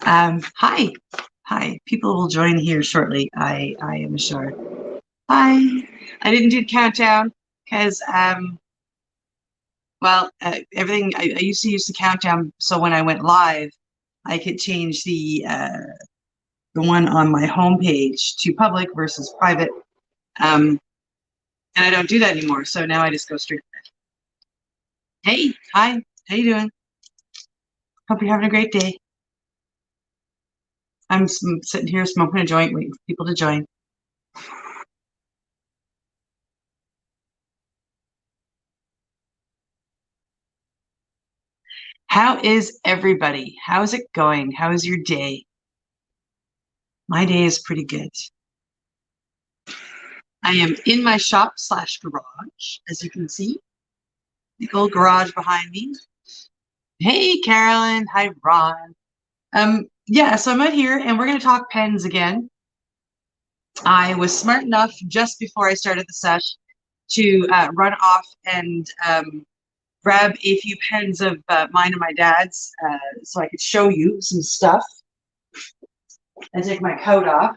Hi. Hi. People will join here shortly. I am sure. Hi. I didn't do the countdown because, well, everything I used to use the countdown so when I went live, I could change the one on my homepage to public versus private. And I don't do that anymore. So now I just go straight. Hey, hi. How you doing? Hope you're having a great day. I'm sitting here smoking a joint, waiting for people to join. How is everybody? How's it going? How is your day? My day is pretty good. I am in my shop slash garage, as you can see. The old garage behind me. Hey, Carolyn. Hi, Ron. Yeah, so I'm out here and we're going to talk pens again. I was smart enough just before I started the sesh to run off and grab a few pens of mine and my dad's so I could show you some stuff. I take my coat off.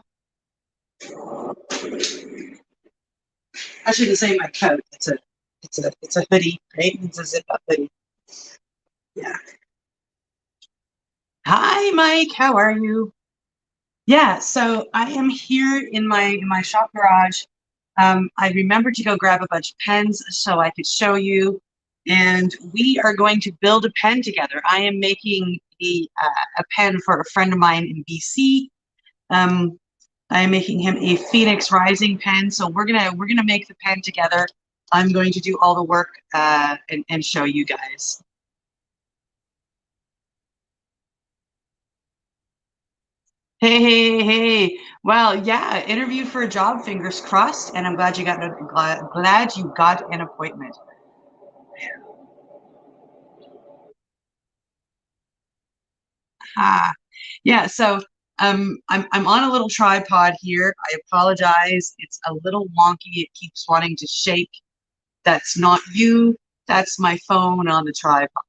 I shouldn't say my coat. It's a hoodie, right? It's a zip-up hoodie. Yeah. Hi, Mike. How are you? Yeah. So I am here in my shop garage. I remembered to go grab a bunch of pens so I could show you, and we are going to build a pen together. I am making a pen for a friend of mine in BC. I am making him a Phoenix Rising pen, so we're gonna make the pen together. I'm going to do all the work and show you guys. Hey, hey, hey! Well, yeah, interview for a job, fingers crossed, and I'm glad glad you got an appointment. Ah, yeah. So I'm on a little tripod here. I apologize. It's a little wonky. It keeps wanting to shake. That's not you. That's my phone on the tripod.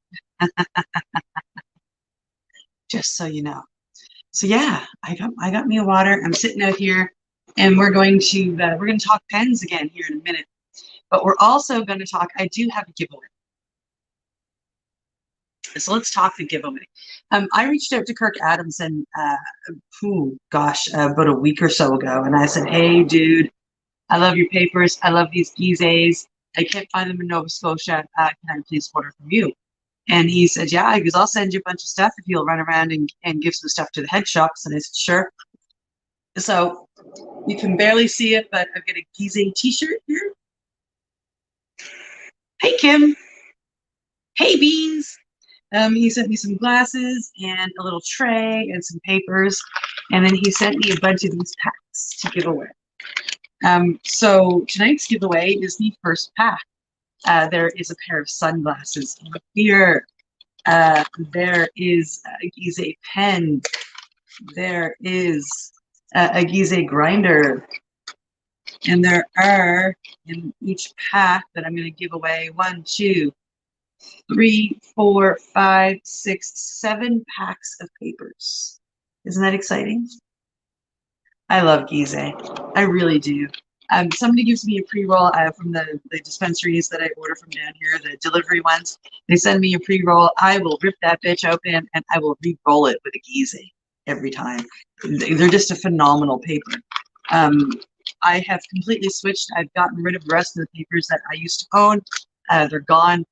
Just so you know. So yeah, I got me a water. I'm sitting out here, and we're going to talk pens again here in a minute. But we're also going to talk. I do have a giveaway. So let's talk the giveaway. I reached out to Kirk Adamson, about a week or so ago, and I said, "Hey, dude, I love your papers. I love these Gizes. I can't find them in Nova Scotia. Can I please order from you?" And he said, "Yeah." He goes, "I'll send you a bunch of stuff if you'll run around and give some stuff to the head shops." And I said, "Sure." So you can barely see it, but I've got a Gize t-shirt here. Hey, Kim. Hey, Beans. He sent me some glasses and a little tray and some papers. And then he sent me a bunch of these packs to give away. So tonight's giveaway is the first pack. There is a pair of sunglasses here. There is a Gize pen. There is a Gize grinder. And there are in each pack that I'm going to give away 1, 2, 3, 4, 5, 6, 7 packs of papers. Isn't that exciting? I love Gize. I really do. Somebody gives me a pre-roll from the dispensaries that I order from down here, the delivery ones. They send me a pre-roll. I will rip that bitch open and I will re-roll it with a Gize every time. They're just a phenomenal paper. I have completely switched. I've gotten rid of the rest of the papers that I used to own. They're gone,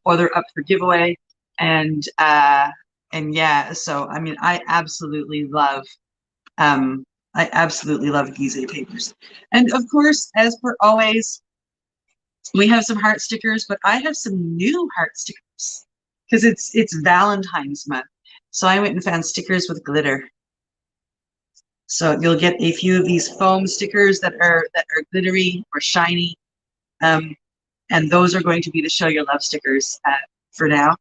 or they're up for giveaway. And yeah, so I mean, um, I absolutely love Gize papers. And of course, as per always, we have some heart stickers, but I have some new heart stickers because it's Valentine's month. So I went and found stickers with glitter. So you'll get a few of these foam stickers that are glittery or shiny. And those are going to be the Show Your Love stickers for now.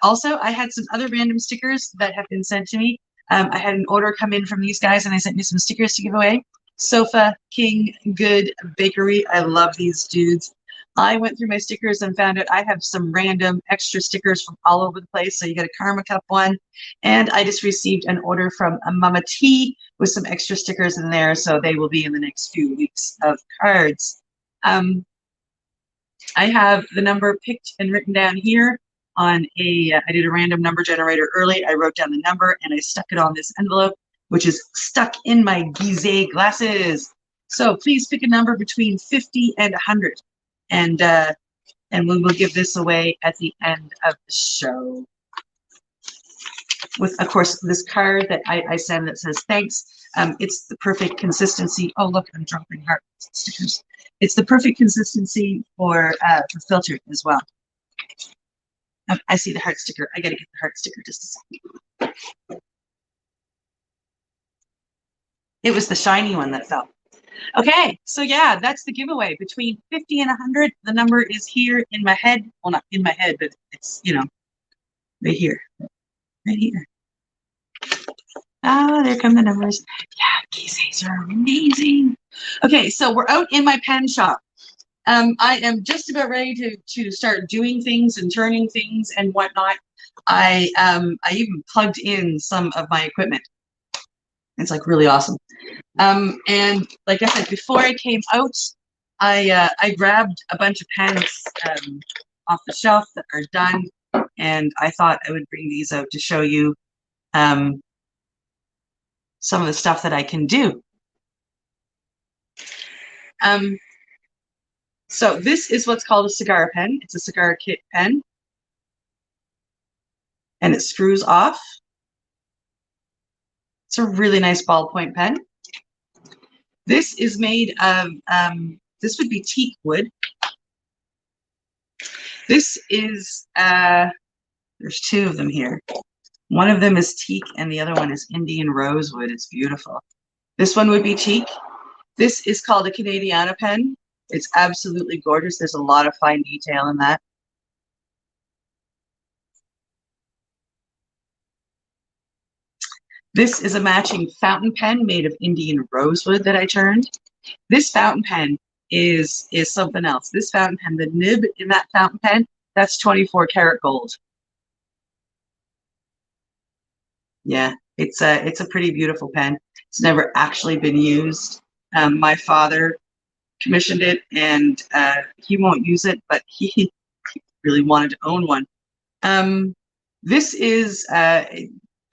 Also, I had some other random stickers that have been sent to me. I had an order come in from these guys, and I sent you some stickers to give away. Sofa King Good Bakery. I love these dudes. I went through my stickers and found out I have some random extra stickers from all over the place. So you got a Karma Cup one, and I just received an order from a Mama T with some extra stickers in there. So they will be in the next few weeks of cards. I have the number picked and written down here on I did a random number generator early. I wrote down the number and I stuck it on this envelope, which is stuck in my Gizeh glasses. So please pick a number between 50 and 100. And we will give this away at the end of the show. With, of course, this card that I send that says thanks. It's the perfect consistency. Oh, look, I'm dropping heart stickers. It's the perfect consistency for filter as well. I see the heart sticker. I got to get the heart sticker just a second. It was the shiny one that fell. Okay, so yeah, that's the giveaway. Between 50 and 100, the number is here in my head. Well, not in my head, but it's, you know, right here. Right here. Ah, there come the numbers. Yeah, Gizehs are amazing. Okay, so we're out in my pen shop. I am just about ready to start doing things and turning things and whatnot. I even plugged in some of my equipment. It's like really awesome. And like I said, before I came out, I grabbed a bunch of pens off the shelf that are done, and I thought I would bring these out to show you some of the stuff that I can do. So this is what's called a cigar pen. It's a cigar kit pen, and it screws off. It's a really nice ballpoint pen. This is made of, this would be teak wood. This is, there's two of them here. One of them is teak and the other one is Indian rosewood. It's beautiful. This one would be teak. This is called a Canadiana pen. It's absolutely gorgeous. There's a lot of fine detail in that. This is a matching fountain pen made of Indian rosewood that I turned. This fountain pen is something else. This fountain pen, the nib in that fountain pen, that's 24 karat gold. Yeah, it's a pretty beautiful pen. It's never actually been used. My father commissioned it, and he won't use it, but he really wanted to own one. This is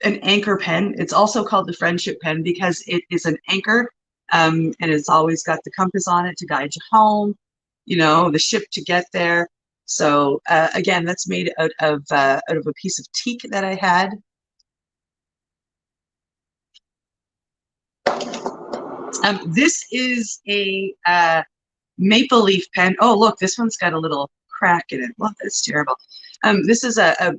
an anchor pen. It's also called the friendship pen because it is an anchor, and it's always got the compass on it to guide you home, you know, the ship to get there. So again, that's made out of a piece of teak that I had. This is a maple leaf pen. Oh, look, this one's got a little crack in it. Well, that's terrible. This is a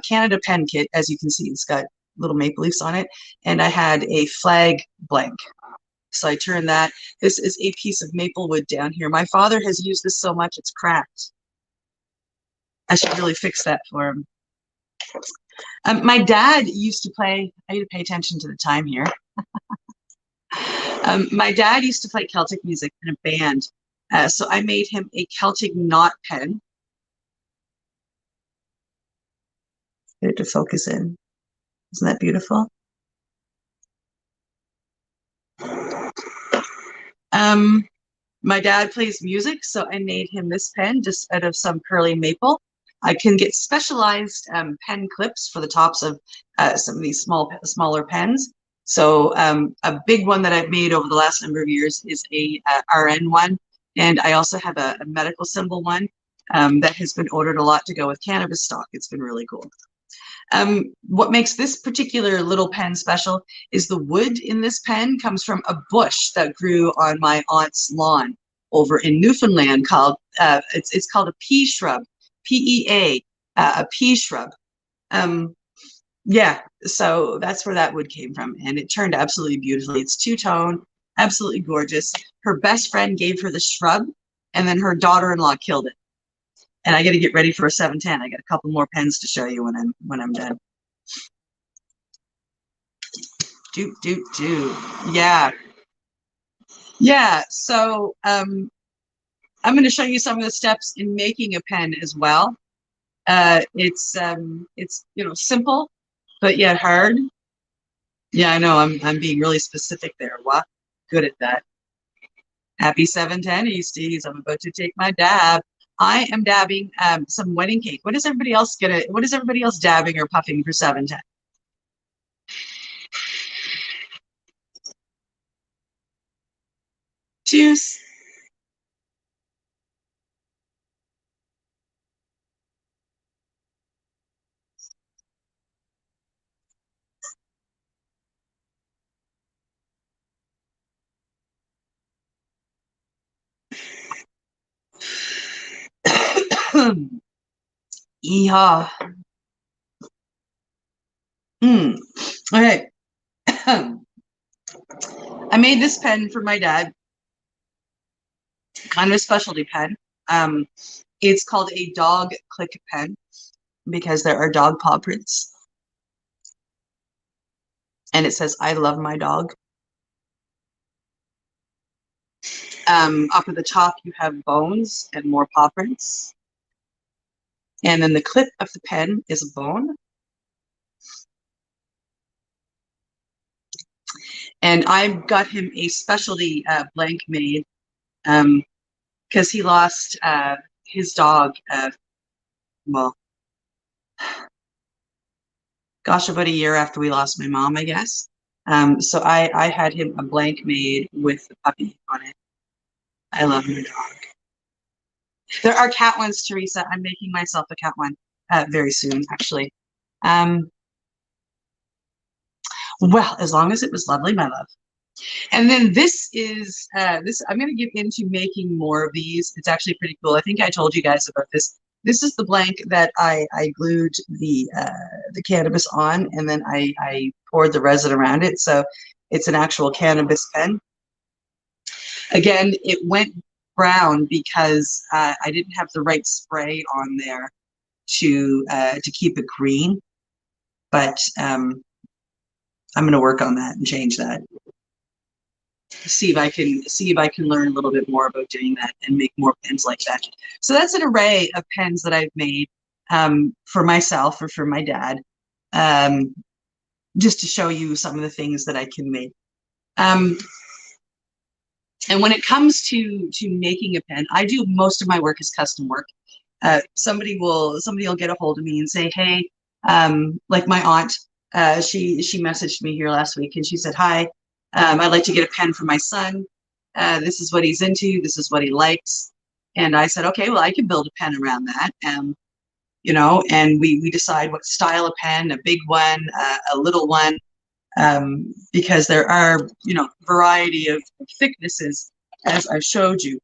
Canada pen kit. As you can see, it's got little maple leaves on it. And I had a flag blank. So I turned that. This is a piece of maple wood down here. My father has used this so much, it's cracked. I should really fix that for him. My dad used to play, I need to pay attention to the time here. My dad used to play Celtic music in a band. So I made him a Celtic knot pen. Get it to focus in. Isn't that beautiful? My dad plays music, so I made him this pen just out of some curly maple. I can get specialized pen clips for the tops of some of these smaller pens. So a big one that I've made over the last number of years is a RN one. And I also have a medical symbol one that has been ordered a lot to go with cannabis stock. It's been really cool. What makes this particular little pen special is the wood in this pen comes from a bush that grew on my aunt's lawn over in Newfoundland called, it's called a pea shrub, P-E-A, a pea shrub. Yeah, so that's where that wood came from, and it turned absolutely beautifully. It's two-tone, absolutely gorgeous. Her best friend gave her the shrub, and then her daughter-in-law killed it. And I got to get ready for a 710. I got a couple more pens to show you when I'm done. Yeah. Yeah. So I'm going to show you some of the steps in making a pen as well. It's simple, but yet hard. Yeah, I know. I'm being really specific there. What? Good at that. Happy 710 Easties. I'm about to take my dab. I am dabbing some wedding cake. What is everybody else dabbing or puffing for 710? Juice. Yeehaw. Okay. I made this pen for my dad, kind of a specialty pen. Um, it's called a dog click pen because there are dog paw prints. And it says, I love my dog. Up at the top, you have bones and more paw prints. And then the clip of the pen is a bone. And I got him a specialty blank made because he lost his dog, well, gosh, about a year after we lost my mom, I guess. So I had him a blank made with the puppy on it. I love my dog. There are cat ones, Teresa. I'm making myself a cat one very soon, actually. Well, as long as it was lovely, my love. And then this is this. I'm going to get into making more of these. It's actually pretty cool. I think I told you guys about this. This is the blank that I glued the cannabis on, and then I poured the resin around it. So it's an actual cannabis pen. Again, it went brown because I didn't have the right spray on there to keep it green. But I'm going to work on that and change that. See if I can learn a little bit more about doing that and make more pens like that. So that's an array of pens that I've made for myself or for my dad, just to show you some of the things that I can make. And when it comes to making a pen, I do most of my work is custom work. Somebody will get a hold of me and say, hey, like my aunt, she messaged me here last week and she said, hi, I'd like to get a pen for my son. This is what he's into. This is what he likes. And I said, okay, well, I can build a pen around that. And we decide what style of pen, a big one, a little one, because there are, variety of thicknesses, as I showed you.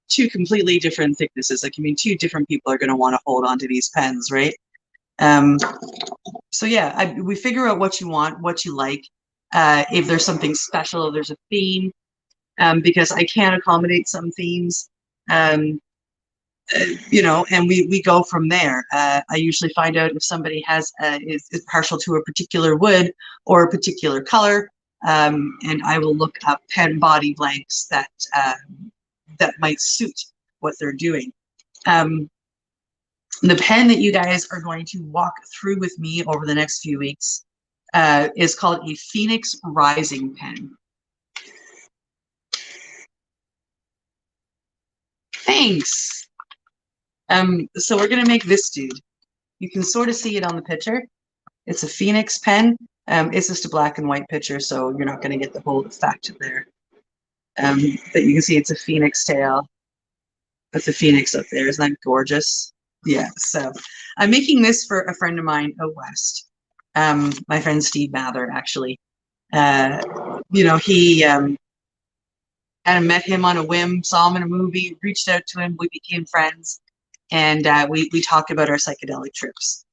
Two completely different thicknesses. Like, I mean, two different people are going to want to hold on to these pens, right? So yeah, we figure out what you want, what you like. If there's something special, if there's a theme, because I can accommodate some themes, and we go from there. I usually find out if somebody is partial to a particular wood or a particular color, and I will look up pen body blanks that might suit what they're doing. The pen that you guys are going to walk through with me over the next few weeks is called a Phoenix Rising pen. Thanks. So we're gonna make this dude. You can sort of see it on the picture. It's a Phoenix pen. It's just a black and white picture, so you're not gonna get the whole effect there. But you can see it's a Phoenix tail with the Phoenix up there. Isn't that gorgeous? Yeah, so I'm making this for a friend of mine out west. My friend Steve Mather, actually. He kind of met him on a whim, saw him in a movie, reached out to him, we became friends, and we talked about our psychedelic trips.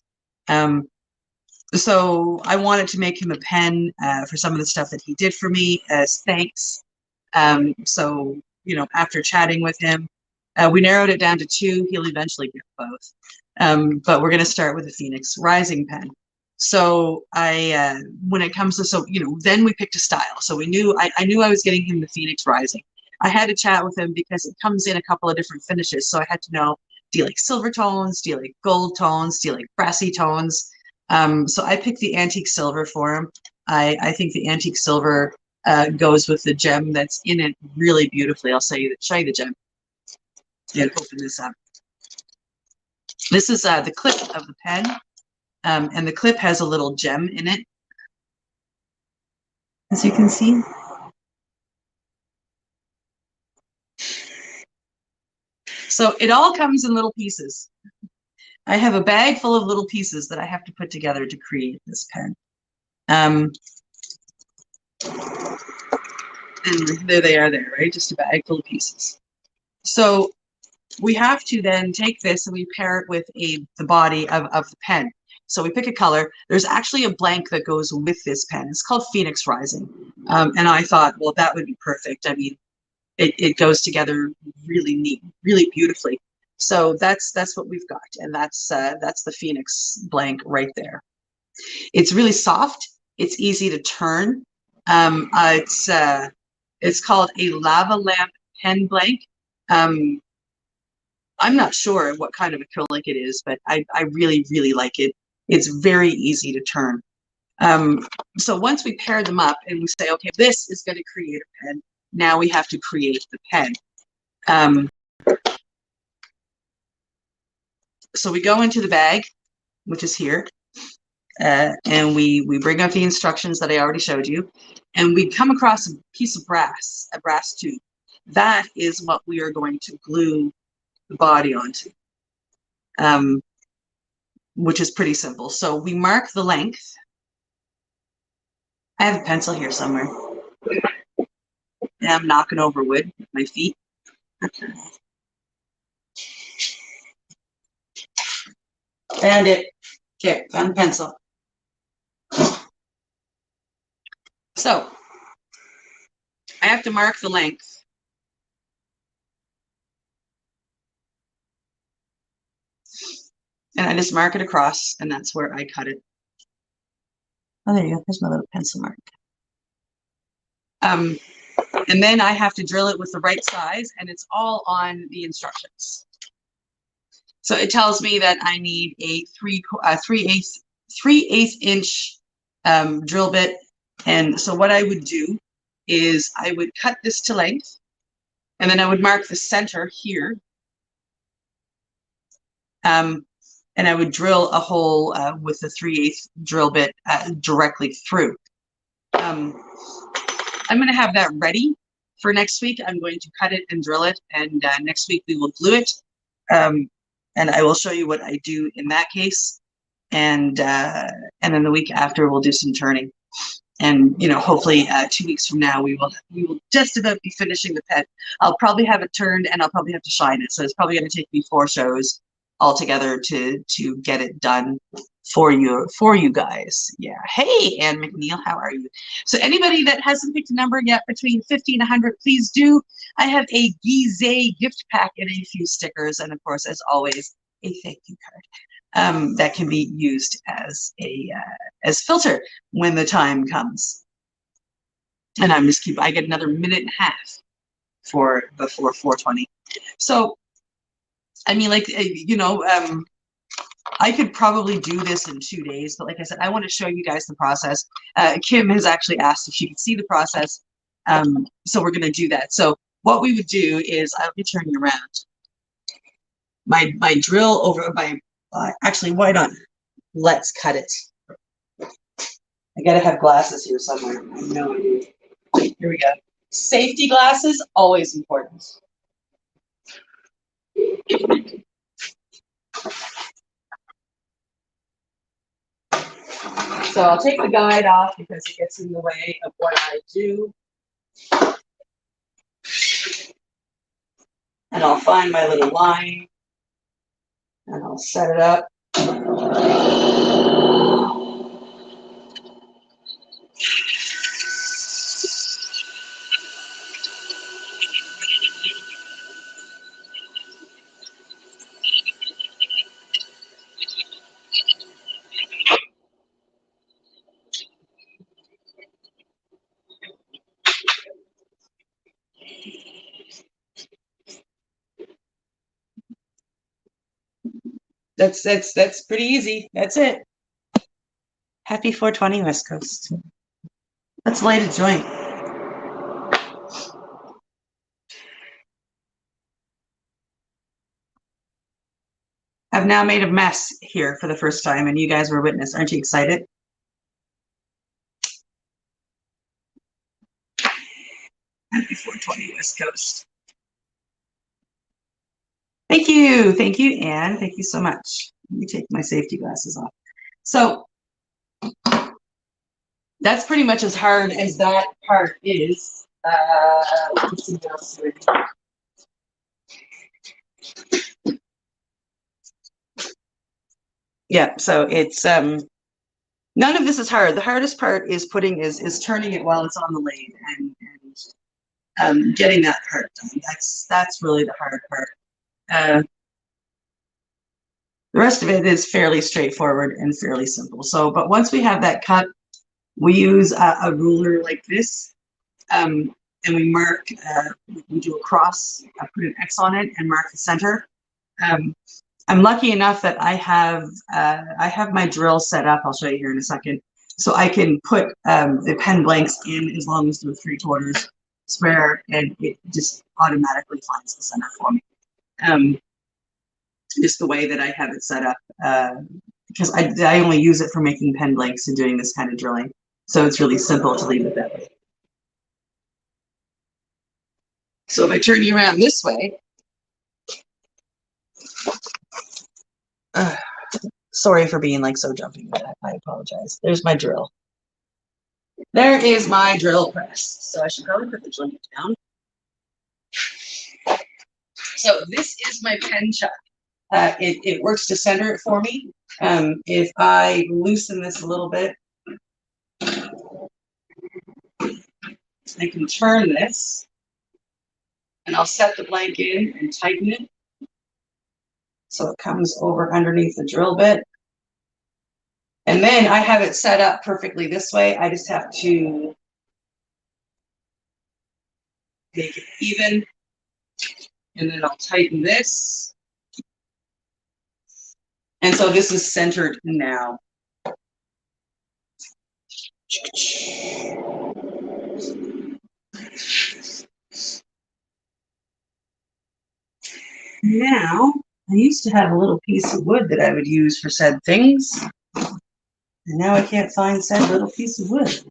So I wanted to make him a pen for some of the stuff that he did for me as thanks. So, after chatting with him, we narrowed it down to two. He'll eventually get both. But we're going to start with the Phoenix Rising pen. So when it comes to, so, then we picked a style. So we knew, I knew I was getting him the Phoenix Rising. I had to chat with him because it comes in a couple of different finishes. So I had to know, do you like silver tones? Do you like gold tones? Do you like brassy tones? So I picked the antique silver for him. I think the antique silver goes with the gem that's in it really beautifully. I'll show you the gem and open this up. This is the clip of the pen, and the clip has a little gem in it, as you can see. So it all comes in little pieces. I have a bag full of little pieces that I have to put together to create this pen. And there they are there, right? Just a bag full of pieces. So we have to then take this and we pair it with the body of the pen. So we pick a color. There's actually a blank that goes with this pen. It's called Phoenix Rising. And I thought, well, that would be perfect. I mean, it goes together really neat, really beautifully. So that's what we've got, and that's the Phoenix blank right there. It's really soft. It's easy to turn. It's called a lava lamp pen blank. I'm not sure what kind of acrylic it is, but I really, really like it. It's very easy to turn. So once we pair them up and we say, okay, this is going to create a pen, now we have to create the pen. So we go into the bag, which is here, and we bring up the instructions that I already showed you, and we come across a piece of brass, a brass tube. That is what we are going to glue the body onto, which is pretty simple. So we mark the length. I have a pencil here somewhere. And I'm knocking over wood with my feet. Found it. Okay, found the pencil. So I have to mark the length. And I just mark it across, and that's where I cut it. Oh, there you go. There's my little pencil mark. And then I have to drill it with the right size, and it's all on the instructions. So it tells me that I need a 3/8 inch drill bit. And so what I would do is I would cut this to length, and then I would mark the center here. And I would drill a hole with the 3/8 drill bit directly through. I'm going to have that ready for next week. I'm going to cut it and drill it, and next week we will glue it. And I will show you what I do in that case. And then the week after we'll do some turning. And hopefully 2 weeks from now we will just about be finishing the pen. I'll probably have it turned, and I'll probably have to shine it. So it's probably going to take me 4 shows altogether to get it done for you guys. Yeah. Hey, Anne McNeil, how are you? So anybody that hasn't picked a number yet between 50 and 100, please do. I have a Gizeh gift pack and a few stickers, and of course, as always, a thank you card that can be used as a filter when the time comes. And I get another minute and a half before 4:20. So I mean, like, I could probably do this in 2 days, but like I said, I want to show you guys the process. Kim has actually asked if she could see the process, so we're going to do that. So what we would do is, I'll be turning around. My drill over by, actually, why not? Let's cut it. I got to have glasses here somewhere. I have no idea. Here we go. Safety glasses, always important. So I'll take the guide off because it gets in the way of what I do. And I'll find my little line and I'll set it up. That's pretty easy. That's it. Happy 420 West Coast. Let's light a joint. I've now made a mess here for the first time, and you guys were witness. Aren't you excited? Happy 420 West Coast. Thank you, Anne. Thank you so much. Let me take my safety glasses off. So that's pretty much as hard as that part is. Let's see what else do I do. Yeah, so it's none of this is hard. The hardest part is turning it while it's on the lathe and getting that part done. That's really the hard part. The rest of it is fairly straightforward and fairly simple. So, but once we have that cut, we use a ruler like this, and we mark. We do a cross, put an X on it, and mark the center. I'm lucky enough that I have my drill set up. I'll show you here in a second, so I can put the pen blanks in as long as they're 3/4 square, and it just automatically finds the center for me. Just the way that I have it set up, because I only use it for making pen blanks and doing this kind of drilling, so it's really simple to leave it that way. So if I turn you around this way, sorry for being like so jumpy with that. I apologize. There's my drill. There is my drill press. So I should probably put the joint down. So this is my pen chuck. It works to center it for me. If I loosen this a little bit, I can turn this, and I'll set the blank in and tighten it so it comes over underneath the drill bit. And then I have it set up perfectly this way. I just have to make it even, and then I'll tighten this. And so this is centered now. Now, I used to have a little piece of wood that I would use for said things. And now I can't find said little piece of wood.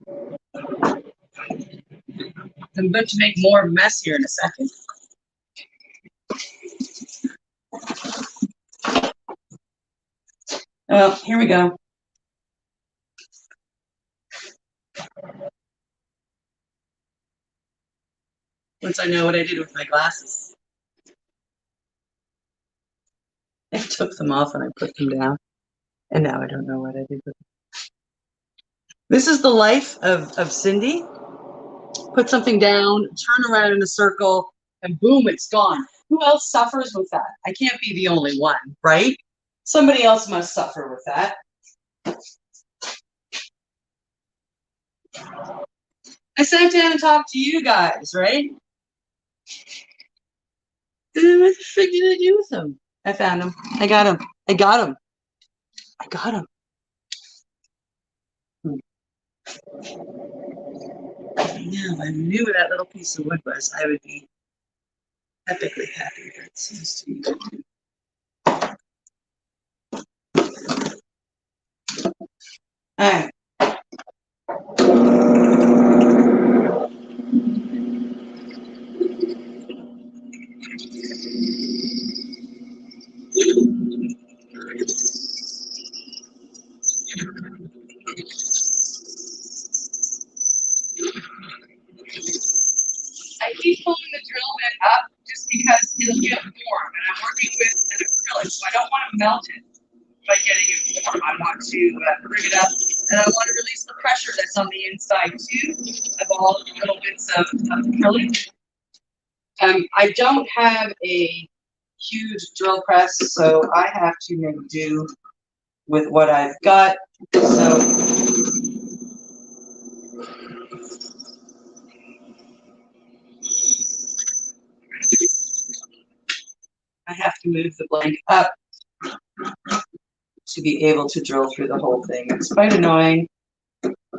I'm about to make more mess here in a second. Well, here we go. Once I know what I did with my glasses. I took them off and I put them down. And now I don't know what I did with them. This is the life of Cindy. Put something down, turn around in a circle, and boom, it's gone. Who else suffers with that? I can't be the only one, right? Somebody else must suffer with that. I sat down and talked to you guys, right? And then what the frick did I do with them? I found them. I got them. I got them. I got them. Now, if I knew where that little piece of wood was, I would be epically happy. That seems to be good. All right. I keep pulling the drill bit up just because it'll get warm, and I'm working with an acrylic, so I don't want to melt it by getting it warm. I want to bring it up, and I want to release the pressure that's on the inside too of all the little bits of acrylic. I don't have a huge drill press, so I have to make do with what I've got. So I have to move the blank up to be able to drill through the whole thing. It's quite annoying.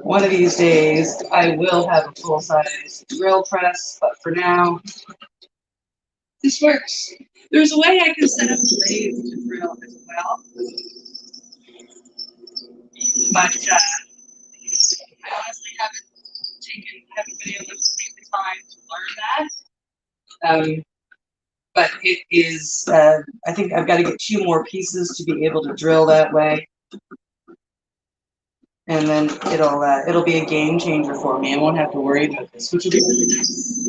One of these days, I will have a full-size drill press, but for now, this works. There's a way I can set up the lathe to drill as well, but I honestly haven't been able to take the time to learn that. But it is, I think I've got to get 2 more pieces to be able to drill that way. And then it'll be a game changer for me. I won't have to worry about this, which will be really nice.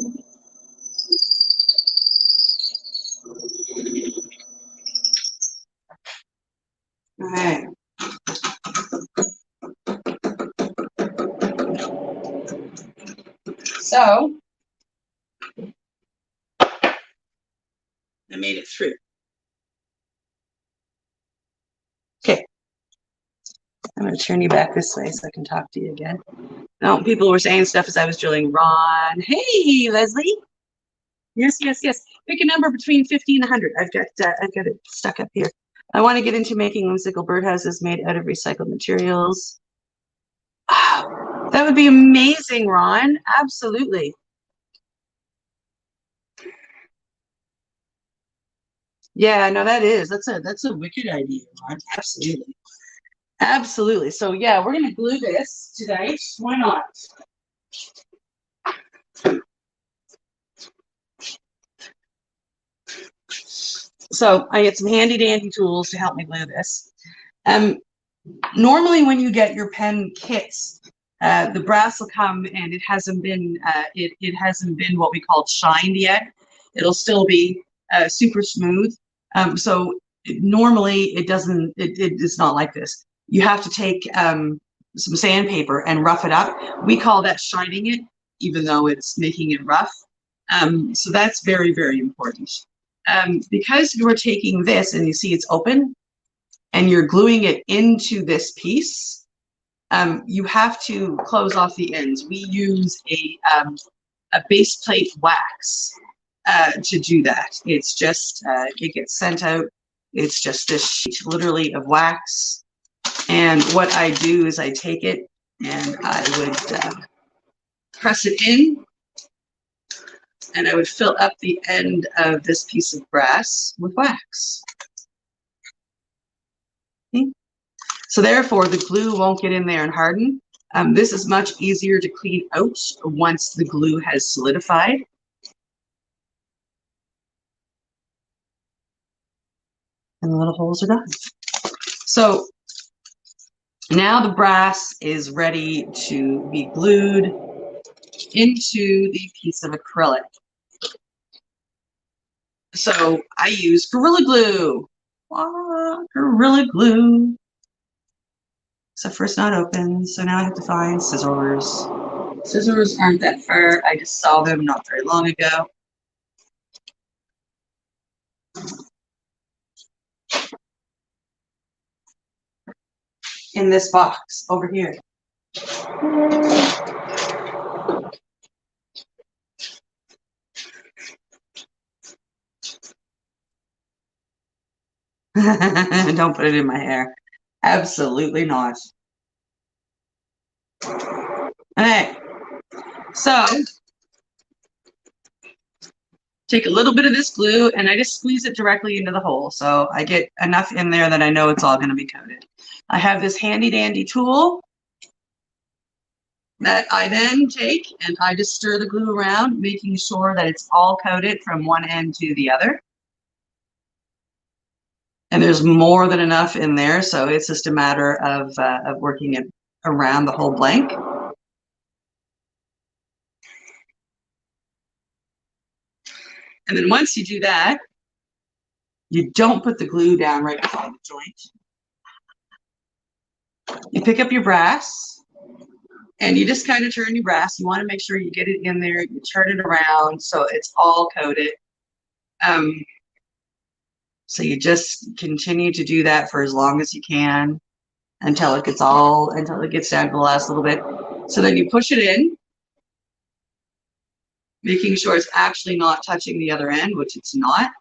All right. So I made it through. Okay. I'm going to turn you back this way so I can talk to you again. No, people were saying stuff as I was drilling. Ron, hey, Leslie. Yes, yes, yes. Pick a number between 50 and 100. I've got it stuck up here. I want to get into making whimsical birdhouses made out of recycled materials. Oh, that would be amazing, Ron. Absolutely. Yeah, no, that's a wicked idea, Ron. Absolutely. Absolutely. So yeah, we're gonna glue this tonight. Why not? So I get some handy dandy tools to help me glue this. Normally when you get your pen kits, the brass will come and it hasn't been what we call shined yet. It'll still be super smooth. So normally it's not like this. You have to take some sandpaper and rough it up. We call that shining it, even though it's making it rough. So that's very, very important. Because you're taking this and you see it's open and you're gluing it into this piece, you have to close off the ends. We use a base plate wax to do that. It's just, it gets sent out. It's just this sheet literally of wax. And what I do is I take it and I would press it in, and I would fill up the end of this piece of brass with wax. Okay. So therefore, the glue won't get in there and harden. This is much easier to clean out once the glue has solidified. And the little holes are done. So now the brass is ready to be glued into the piece of acrylic. So I use Gorilla Glue. Gorilla Glue. Except for it's not open, so now I have to find scissors. Scissors aren't that far. I just saw them not very long ago. In this box over here. Don't put it in my hair. Absolutely not. Okay, so take a little bit of this glue and I just squeeze it directly into the hole. So I get enough in there that I know it's all going to be coated. I have this handy dandy tool that I then take and I just stir the glue around, making sure that it's all coated from one end to the other. And there's more than enough in there, so it's just a matter of working it around the whole blank. And then once you do that, you don't put the glue down right beside the joint. You pick up your brass, and you just kind of turn your brass. You want to make sure you get it in there. You turn it around so it's all coated. So you just continue to do that for as long as you can until it gets down to the last little bit. So then you push it in, making sure it's actually not touching the other end, which it's not.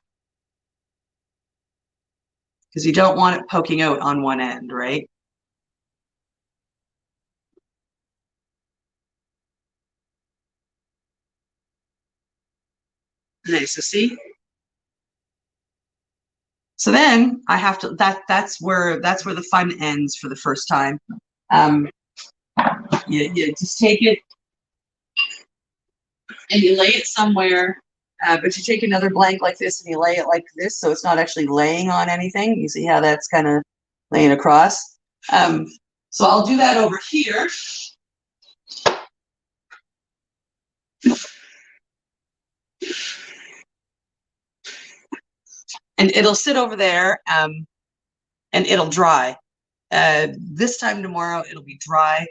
because you don't want it poking out on one end, right? Nice to see. So then I have to, that's where the fun ends for the first time. You just take it and you lay it somewhere, but you take another blank like this and you lay it like this, so it's not actually laying on anything. You see how that's kind of laying across. So I'll do that over here. And it'll sit over there, and it'll dry. This time tomorrow, it'll be dry.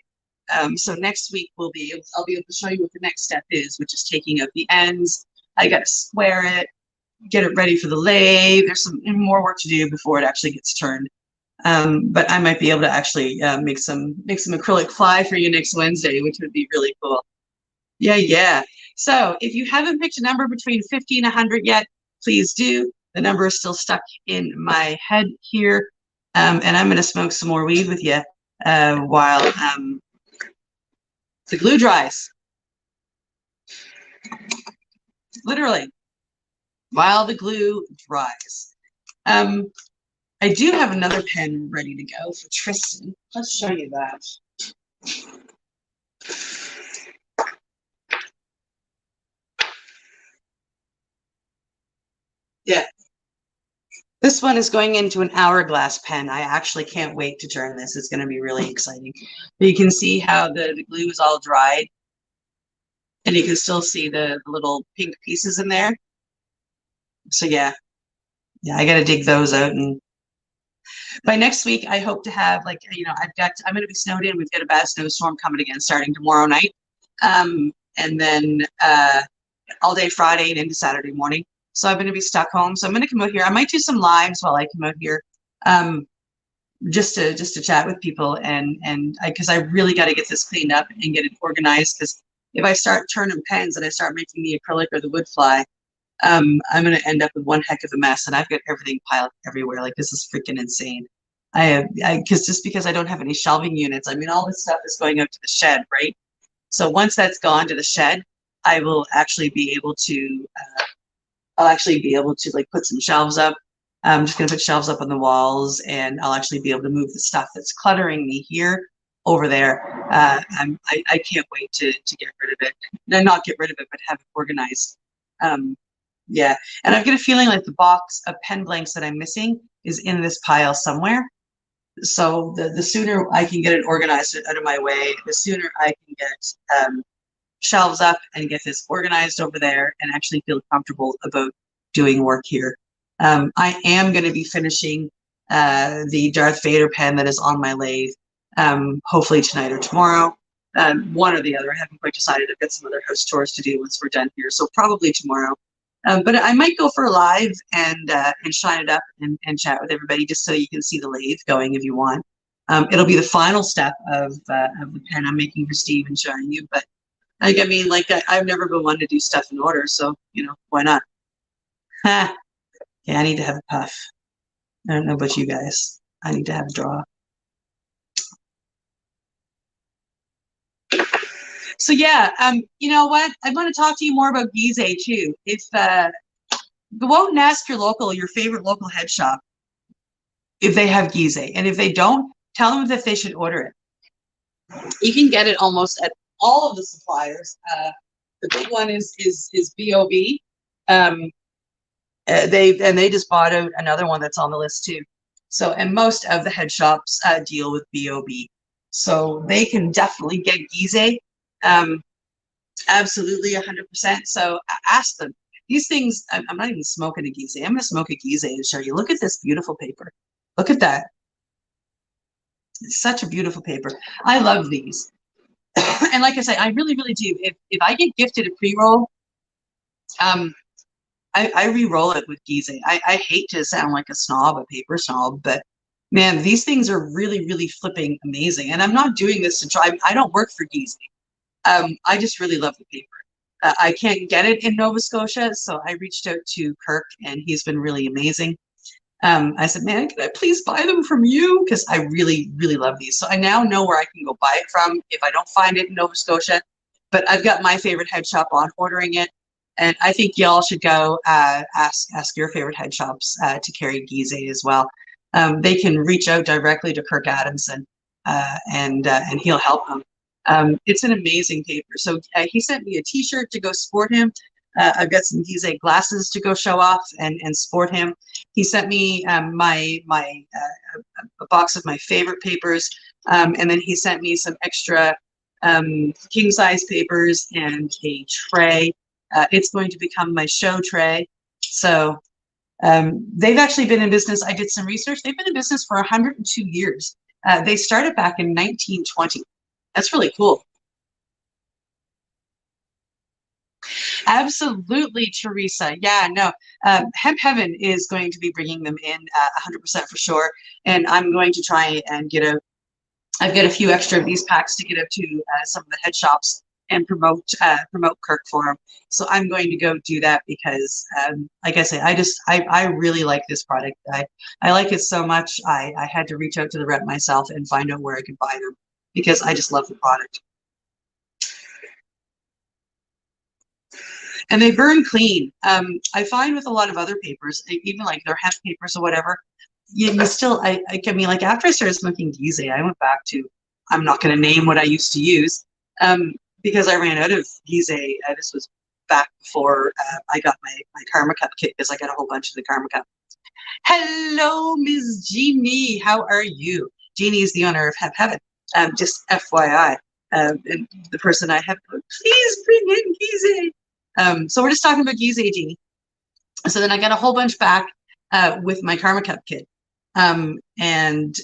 So next week I'll be able to show you what the next step is, which is taking out the ends. I got to square it, get it ready for the lathe. There's some more work to do before it actually gets turned. But I might be able to actually make some acrylic fly for you next Wednesday, which would be really cool. Yeah. So if you haven't picked a number between 50 and 100 yet, please do. The number is still stuck in my head here. And I'm going to smoke some more weed with you while the glue dries. Literally, while the glue dries. I do have another pen ready to go for Tristan. Let's show you that. Yeah. This one is going into an hourglass pen. I actually can't wait to turn this. It's going to be really exciting. But you can see how the glue is all dried. And you can still see the little pink pieces in there. So yeah, I got to dig those out. And by next week, I hope to have, like, you know, I'm going to be snowed in. We've got a bad snowstorm coming again starting tomorrow night. And then all day Friday and into Saturday morning. So I'm going to be stuck home. So I'm going to come out here. I might do some lives while I come out here, just to chat with people, and because I really got to get this cleaned up and get it organized. Because if I start turning pens and I start making the acrylic or the wood fly, I'm going to end up with one heck of a mess, and I've got everything piled everywhere. Like, this is freaking insane. Because I don't have any shelving units. I mean, all this stuff is going out to the shed, right? So once that's gone to the shed, I will actually be able to. I'll actually be able to, like, put some shelves up. I'm just going to put shelves up on the walls, and I'll actually be able to move the stuff that's cluttering me here over there. I can't wait to get rid of it. No, not get rid of it, but have it organized. Yeah, and I've got a feeling like the box of pen blanks that I'm missing is in this pile somewhere. So the sooner I can get it organized out of my way, the sooner I can get shelves up and get this organized over there and actually feel comfortable about doing work here. I am going to be finishing the Darth Vader pen that is on my lathe, hopefully tonight or tomorrow. One or the other. I haven't quite decided. I've got some other house chores to do once we're done here, so probably tomorrow. But I might go for a live and shine it up and chat with everybody, just so you can see the lathe going if you want. It'll be the final step of the pen I'm making for Steve and showing you. But like, I mean, like, I've never been one to do stuff in order, so, you know, why not? Ha! Yeah, I need to have a puff. I don't know about you guys. I need to have a draw. So yeah, you know what? I want to talk to you more about Gizeh too. If go out and ask your favorite local head shop if they have Gizeh, and if they don't, tell them that they should order it. You can get it almost at all of the suppliers. The big one is BOB. They just bought out another one that's on the list too. So, and most of the head shops deal with BOB, so they can definitely get Gizeh. Absolutely, 100%. So ask them. These things, I'm not even smoking a Gizeh. I'm going to smoke a Gizeh and show you. Look at this beautiful paper. Look at that. It's such a beautiful paper. I love these. And like I say, I really, really do. If I get gifted a pre-roll, I re-roll it with Gizeh. I hate to sound like a snob, a paper snob, but man, these things are really, really flipping amazing. And I'm not doing this to try. I don't work for Gizeh. I just really love the paper. I can't get it in Nova Scotia, so I reached out to Kirk, and he's been really amazing. I said, man, can I please buy them from you? Because I really, really love these. So I now know where I can go buy it from if I don't find it in Nova Scotia. But I've got my favorite head shop on ordering it. And I think y'all should go ask your favorite head shops to carry Gizeh as well. They can reach out directly to Kirk Adamson and he'll help them. It's an amazing paper. So he sent me a T-shirt to go sport him. I've got some Gizeh glasses to go show off and sport him. He sent me a box of my favorite papers, and then he sent me some extra king size papers and a tray. It's going to become my show tray. So they've actually been in business. I did some research. They've been in business for 102 years. They started back in 1920. That's really cool. Absolutely, Teresa. Yeah, no. Hemp Heaven is going to be bringing them in 100% for sure. And I'm going to try and I've got a few extra of these packs to get up to some of the head shops and promote Kirk for them. So I'm going to go do that because, like I say, I really like this product. I like it so much. I had to reach out to the rep myself and find out where I could buy them because I just love the product. And they burn clean. I find with a lot of other papers, even like their hemp papers or whatever, you still, I mean, like after I started smoking Gizeh, I went back to, I'm not going to name what I used to use because I ran out of Gizeh. This was back before I got my Karma Cup kit because I got a whole bunch of the Karma Cup. Hello, Ms. Jeannie. How are you? Jeannie is the owner of Hemp Heaven. Just FYI. And the person I have, please bring in Gizeh. So we're just talking about Gizeh, Jeannie. So then I got a whole bunch back with my Karma Cup kit. And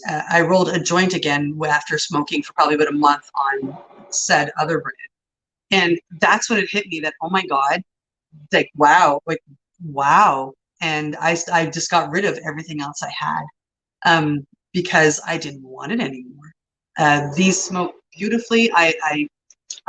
I rolled a joint again after smoking for probably about a month on said other brand. And that's when it hit me that, oh my God, like, wow. And I just got rid of everything else I had because I didn't want it anymore. These smoke beautifully. I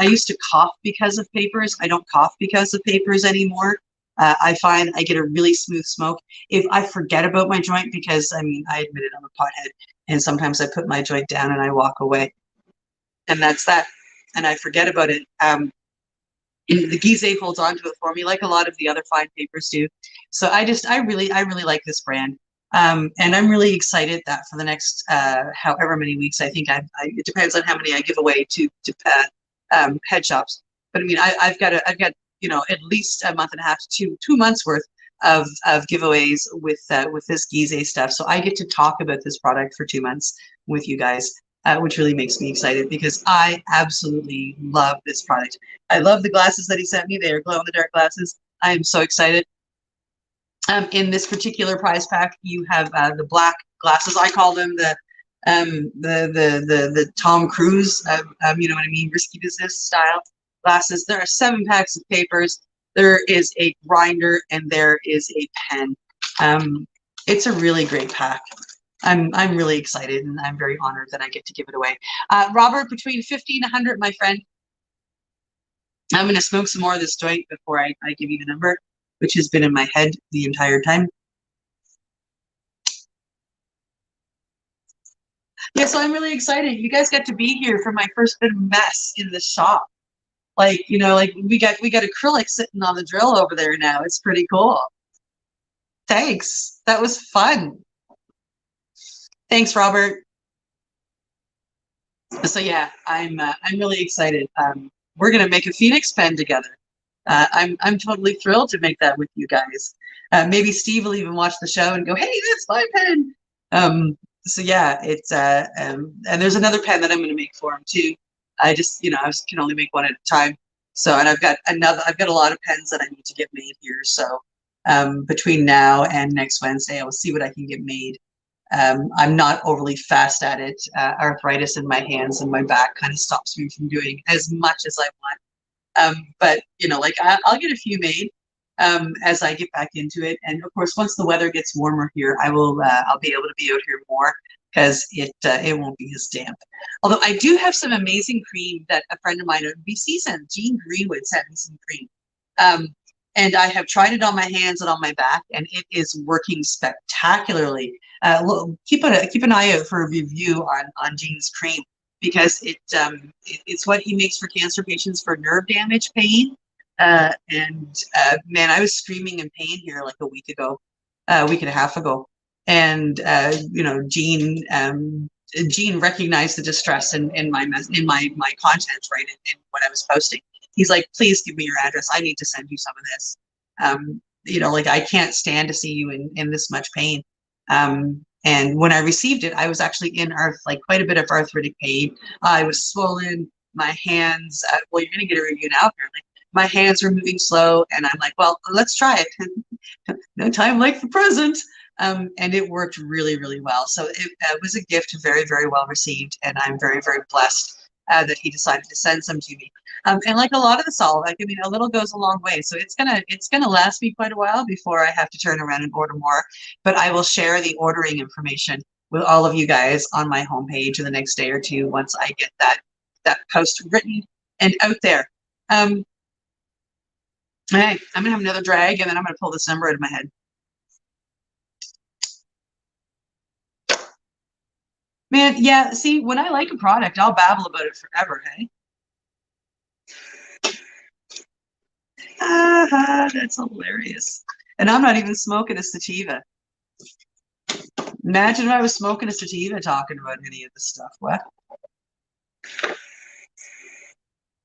used to cough because of papers. I don't cough because of papers anymore. I find I get a really smooth smoke. If I forget about my joint, because I mean, I admit it, I'm a pothead, and sometimes I put my joint down and I walk away, and that's that, and I forget about it. The Gizeh holds on to it for me, like a lot of the other fine papers do. So I really like this brand. And I'm really excited that for the next however many weeks, I think it depends on how many I give away to head shops. But I mean, I've got at least a month and a half to 2 months worth of giveaways with this Gizeh stuff. So I get to talk about this product for 2 months with you guys, which really makes me excited because I absolutely love this product. I love the glasses that he sent me. They are glow-in-the-dark glasses. I am so excited. In this particular prize pack, you have the black glasses. I call them the Tom Cruise, you know what I mean, risky business style glasses. There are 7 packs of papers. There is a grinder and there is a pen. It's a really great pack. I'm really excited and I'm very honored that I get to give it away. Robert, between 50 and 100, my friend. I'm going to smoke some more of this joint before I give you the number, which has been in my head the entire time. Yeah, so I'm really excited. You guys got to be here for my first bit of mess in the shop. Like, you know, like we got acrylic sitting on the drill over there now. It's pretty cool. Thanks. That was fun. Thanks, Robert. So yeah, I'm really excited. We're gonna make a Phoenix pen together. I'm totally thrilled to make that with you guys. Maybe Steve will even watch the show and go, "Hey, that's my pen." So yeah, it's and there's another pen that I'm going to make for him too. I just, you know, I can only make one at a time. So, and I've got a lot of pens that I need to get made here. So between now and next Wednesday, I will see what I can get made. I'm not overly fast at it. Arthritis in my hands and my back kind of stops me from doing as much as I want. But you know, like I'll get a few made as I get back into it. And of course, once the weather gets warmer here, I'll be able to be out here more because it won't be as damp. Although I do have some amazing cream that a friend of mine at BC sent, Jean Greenwood sent me some cream. And I have tried it on my hands and on my back, and it is working spectacularly. Keep an eye out for a review on Gene's cream, because it's what he makes for cancer patients for nerve damage pain. Man, I was screaming in pain here like a week and a half ago, and Gene recognized the distress in my content, right, in what I was posting. He's like, please give me your address. I need to send you some of this. Like, I can't stand to see you in this much pain. And when I received it, I was actually in quite a bit of arthritic pain. I was swollen. My hands, well, you're going to get a review now, apparently. My hands were moving slow, and I'm like, well, let's try it. No time like the present. And it worked really, really well. So it was a gift, very, very well received, and I'm very, very blessed that he decided to send some to me. And like a lot of the salt, a little goes a long way. So it's gonna last me quite a while before I have to turn around and order more. But I will share the ordering information with all of you guys on my homepage in the next day or two once I get that post written and out there. Okay, I'm gonna have another drag, and then I'm gonna pull this number out of my head. Man, yeah, see, when I like a product, I'll babble about it forever, hey? That's hilarious. And I'm not even smoking a sativa. Imagine if I was smoking a sativa talking about any of this stuff. What?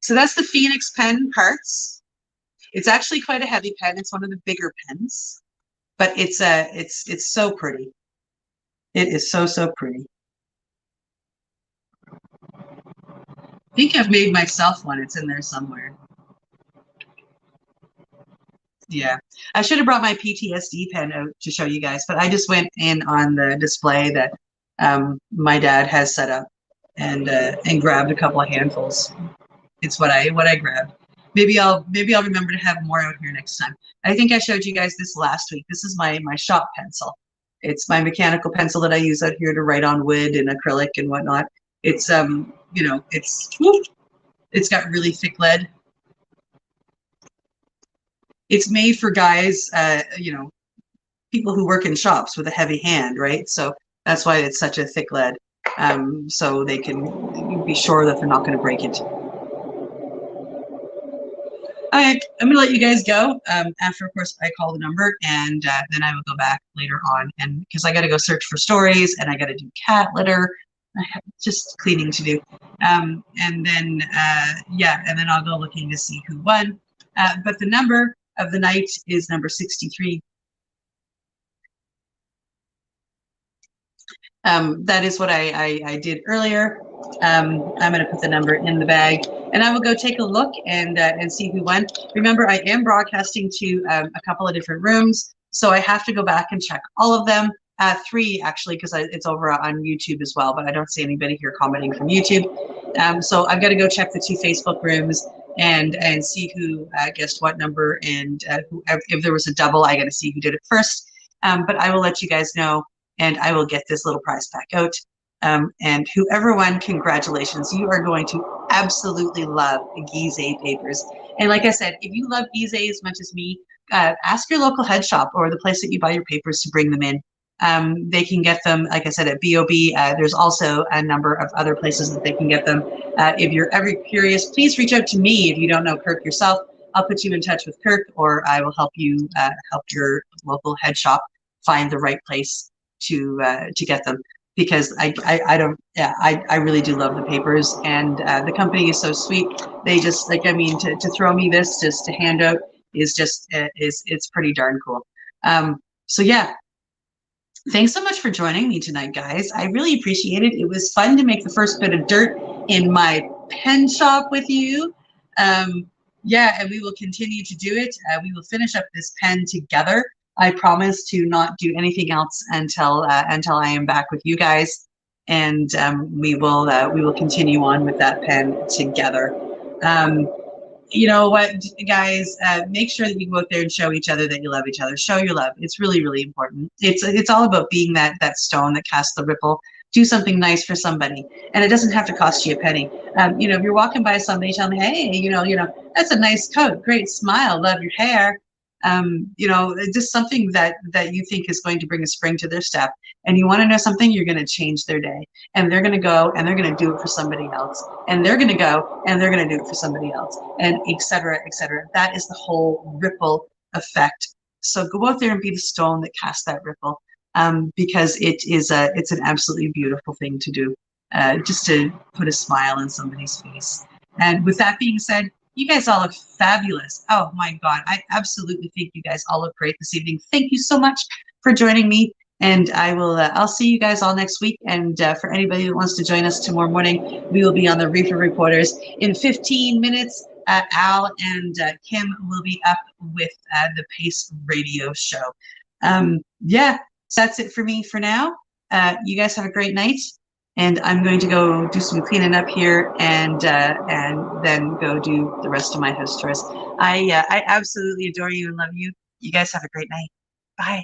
So that's the Phoenix pen parts. It's actually quite a heavy pen. It's one of the bigger pens, but it's so pretty. It is so, so pretty. I think I've made myself one. It's in there somewhere. Yeah, I should have brought my PTSD pen out to show you guys, but I just went in on the display that my dad has set up and grabbed a couple of handfuls. It's what I grabbed. Maybe I'll remember to have more out here next time. I think I showed you guys this last week. This is my shop pencil. It's my mechanical pencil that I use out here to write on wood and acrylic and whatnot. It's it's got really thick lead. It's made for guys, people who work in shops with a heavy hand, right? So that's why it's such a thick lead, so they can be sure that they're not going to break it. All right, I'm going to let you guys go after, of course, I call the number, and then I will go back later on, and because I got to go search for stories, and I got to do cat litter. I have just cleaning to do, and then I'll go looking to see who won. But the number of the night is number 63. That is what I did earlier. I'm going to put the number in the bag, and I will go take a look and see who won. Remember, I am broadcasting to a couple of different rooms, so I have to go back and check all of them. 3 actually, because it's over on YouTube as well, but I don't see anybody here commenting from YouTube. So I've got to go check the 2 Facebook rooms and see who guessed what number, and if there was a double, I got to see who did it first. But I will let you guys know, and I will get this little prize pack out. And whoever won, congratulations. You are going to absolutely love Gizeh papers. And like I said, if you love Gizeh as much as me, ask your local head shop or the place that you buy your papers to bring them in. They can get them, like I said, at B.O.B. There's also a number of other places that they can get them. If you're ever curious, please reach out to me if you don't know Kirk yourself. I'll put you in touch with Kirk, or I will help you help your local head shop find the right place to get them. Because I really do love the papers, and the company is so sweet. They just to throw me this just to hand out is just it's pretty darn cool. So yeah. Thanks so much for joining me tonight, guys. I really appreciate it. It was fun to make the first bit of dirt in my pen shop with you. Yeah, and we will continue to do it. We will finish up this pen together. I promise to not do anything else until I am back with you guys, and we will continue on with that pen together. You know what, guys, make sure that you go out there and show each other that you love each other. Show your love. It's really, really important. It's all about being that stone that casts the ripple. Do something nice for somebody, and it doesn't have to cost you a penny. If you're walking by somebody, tell them, hey, that's a nice coat, great smile, love your hair. you know, just something that you think is going to bring a spring to their step. And you want to know something, you're going to change their day, and they're going to go and they're going to do it for somebody else, and they're going to go and they're going to do it for somebody else, and et cetera, et cetera. That is the whole ripple effect. So go out there and be the stone that casts that ripple, because it's an absolutely beautiful thing to do, just to put a smile on somebody's face. And with that being said, you guys all look fabulous. Oh my God, I absolutely think you guys all look great this evening. Thank you so much for joining me. And I'll see you guys all next week. And for anybody that wants to join us tomorrow morning, we will be on the Reefer Reporters in 15 minutes. Al and Kim will be up with the Pace Radio Show. Yeah, so that's it for me for now. You guys have a great night. And I'm going to go do some cleaning up here, and then go do the rest of my house chores. I absolutely adore you and love you. You guys have a great night. Bye.